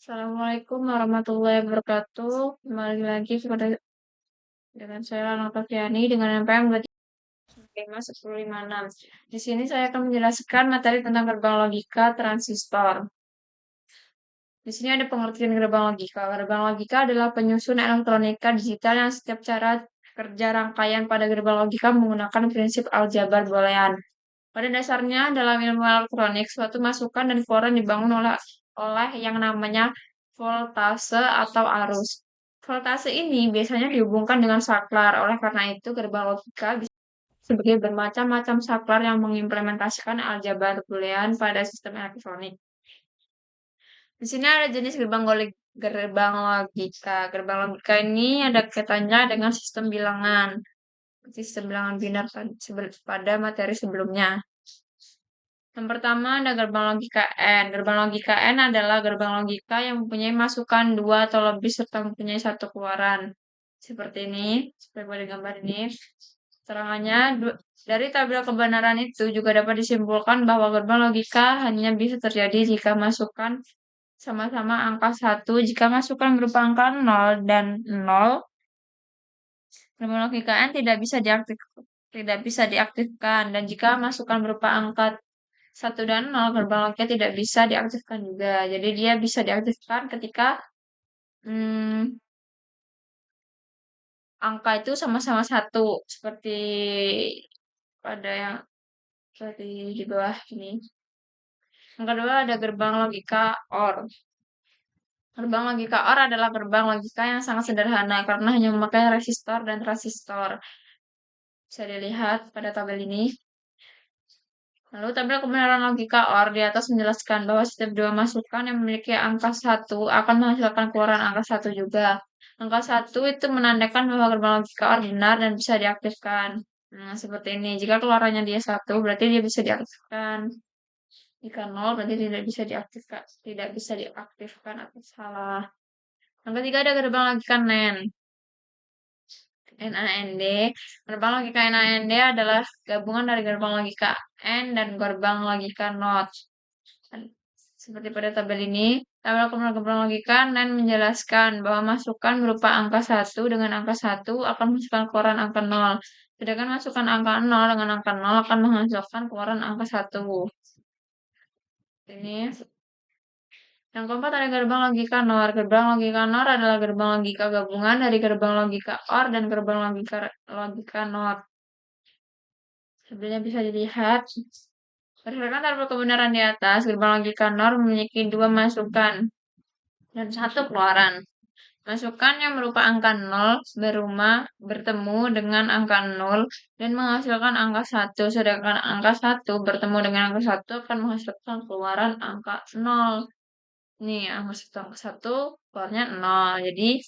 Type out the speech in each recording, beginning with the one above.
Assalamualaikum warahmatullahi wabarakatuh. Kembali lagi kepada dengan saya Lana Oktaviani dengan NPM 23156. Di sini saya akan menjelaskan materi tentang gerbang logika transistor. Di sini ada pengertian gerbang logika. Gerbang logika adalah penyusun elektronika digital yang setiap cara kerja rangkaian pada gerbang logika menggunakan prinsip aljabar boolean. Pada dasarnya, dalam ilmu elektronik, suatu masukan dan keluaran dibangun oleh yang namanya voltase atau arus. Voltase ini biasanya dihubungkan dengan saklar. Oleh karena itu, gerbang logika bisa sebagai bermacam-macam saklar yang mengimplementasikan aljabar boolean pada sistem elektronik. Di sini ada jenis gerbang logika. Gerbang logika ini ada kaitannya dengan sistem bilangan. Sistem bilangan biner pada materi sebelumnya. Yang pertama ada gerbang logika N. Gerbang logika N adalah gerbang logika yang mempunyai masukan 2 atau lebih serta mempunyai satu keluaran. Seperti ini, seperti pada gambar ini. Keterangannya, dari tabel kebenaran itu juga dapat disimpulkan bahwa gerbang logika hanya bisa terjadi jika masukan sama-sama angka 1. Jika masukan berupa angka 0 dan 0, gerbang logika N tidak bisa diaktifkan. Dan jika masukan berupa angka 1 dan 0, gerbang logika tidak bisa diaktifkan juga. Jadi dia bisa diaktifkan ketika angka itu sama-sama 1. Seperti pada yang seperti di bawah ini. Yang kedua ada gerbang logika OR. Gerbang logika OR adalah gerbang logika yang sangat sederhana karena hanya memakai resistor dan transistor. Bisa dilihat pada tabel ini. Lalu tabel kebenaran logika OR di atas menjelaskan bahwa setiap dua masukan yang memiliki angka 1 akan menghasilkan keluaran angka 1 juga. Angka 1 itu menandakan bahwa gerbang logika OR benar dan bisa diaktifkan. Nah, seperti ini. Jika keluarannya dia 1, berarti dia bisa diaktifkan. Jika 0, berarti tidak bisa diaktifkan. Tidak bisa diaktifkan atau salah. Yang ketiga ada gerbang logika NAND. NAND. Gerbang logika NAND adalah gabungan dari gerbang logika N dan gerbang logika NOT. Seperti pada tabel ini, tabel gerbang logika NAND menjelaskan bahwa masukan berupa angka 1 dengan angka 1 akan menghasilkan keluaran angka 0. Sedangkan masukan angka 0 dengan angka 0 akan menghasilkan keluaran angka 1. Ini yang keempat ada gerbang logika NOR. Gerbang logika NOR adalah gerbang logika gabungan dari gerbang logika OR dan gerbang logika NOR. Sebenarnya bisa dilihat. Berdasarkan tabel kebenaran di atas, gerbang logika NOR memiliki 2 masukan dan 1 keluaran. Masukan yang berupa angka 0 bertemu dengan angka 0 dan menghasilkan angka 1. Sedangkan angka 1 bertemu dengan angka 1 akan menghasilkan keluaran angka 0. Nih, angka 1 keluarnya 0. Jadi,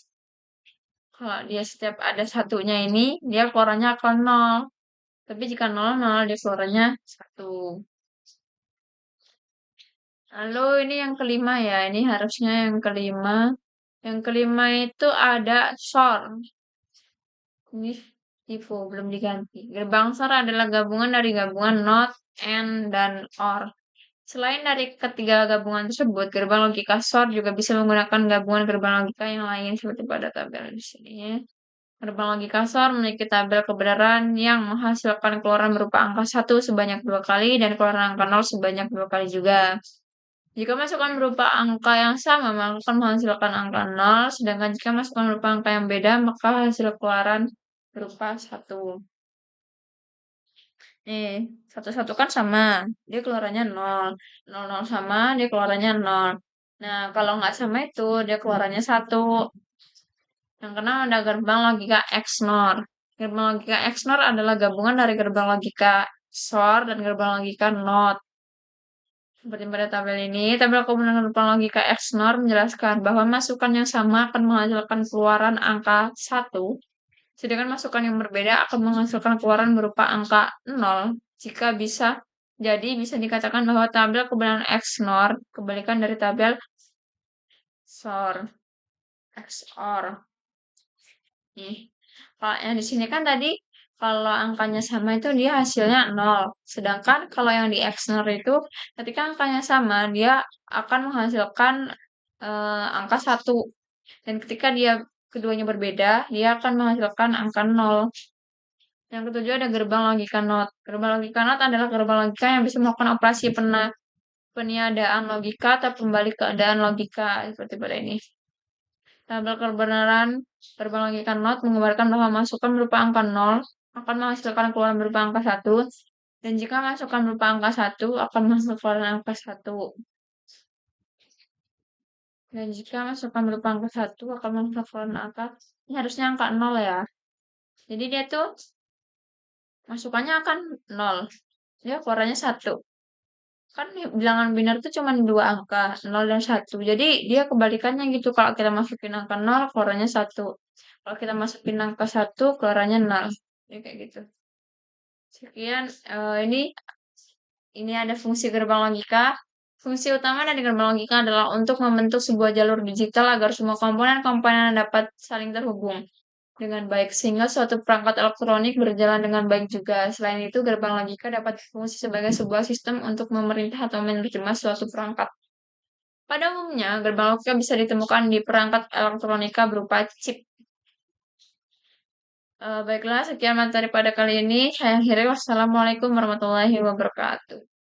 kalau dia setiap ada satunya ini, dia keluarannya akan 0. Tapi jika 0, 0, dia keluarannya 1. Lalu ini yang kelima ya, ini harusnya yang kelima. Yang kelima itu ada SOR. Ini tipe belum diganti. Gerbang SOR adalah gabungan dari gabungan NOT, AND, dan OR. Selain dari ketiga gabungan tersebut, gerbang logika SOR juga bisa menggunakan gabungan gerbang logika yang lain seperti pada tabel di sini. Gerbang logika SOR memiliki tabel kebenaran yang menghasilkan keluaran berupa angka 1 sebanyak 2 kali dan keluaran angka 0 sebanyak 2 kali juga. Jika masukan berupa angka yang sama, maka akan menghasilkan angka 0, sedangkan jika masukan berupa angka yang beda, maka hasil keluaran berupa 1. Nih, 1 kan sama, dia keluarannya 0. 0 sama, dia keluarannya 0. Nah, kalau nggak sama itu, dia keluarannya 1. Yang keenam ada gerbang logika XNOR. Gerbang logika XNOR adalah gabungan dari gerbang logika SOR dan gerbang logika NOT. Seperti pada tabel ini, tabel kebenaran gerbang logika XNOR menjelaskan bahwa masukan yang sama akan menghasilkan keluaran angka 1, sedangkan masukan yang berbeda akan menghasilkan keluaran berupa angka 0. Jika jadi bisa dikatakan bahwa tabel kebenaran XNOR kebalikan dari tabel SOR. XOR. Nih, kalau yang di sini kan tadi kalau angkanya sama itu dia hasilnya 0. Sedangkan kalau yang di XNOR itu ketika angkanya sama dia akan menghasilkan angka 1. Dan ketika keduanya berbeda, dia akan menghasilkan angka 0. Yang ketujuh ada gerbang logika NOT. Gerbang logika NOT adalah gerbang logika yang bisa melakukan operasi peniadaan logika atau kembali keadaan logika seperti pada ini. Tabel kebenaran gerbang logika NOT menggambarkan bahwa masukan berupa angka 0 akan menghasilkan keluaran berupa angka 1, dan jika masukan berupa angka 1 akan menghasilkan angka 1. Dan jika masukan berupa angka 1 akan menghasilkan angka, ini harusnya angka 0 ya. Jadi dia tuh masukannya akan 0. Dia keluarannya 1. Kan bilangan biner tuh cuma 2 angka, 0 dan 1. Jadi dia kebalikannya gitu. Kalau kita masukin angka 0, keluarannya 1. Kalau kita masukin angka 1, keluarannya 0. Jadi kayak gitu. Sekian, ini ada fungsi gerbang logika. Fungsi utama dari gerbang logika adalah untuk membentuk sebuah jalur digital agar semua komponen-komponen dapat saling terhubung dengan baik, sehingga suatu perangkat elektronik berjalan dengan baik juga. Selain itu, gerbang logika dapat berfungsi sebagai sebuah sistem untuk memerintah atau menerjemah suatu perangkat. Pada umumnya, gerbang logika bisa ditemukan di perangkat elektronika berupa chip. Baiklah, sekian materi pada kali ini. Saya akhiri. Wassalamualaikum warahmatullahi wabarakatuh.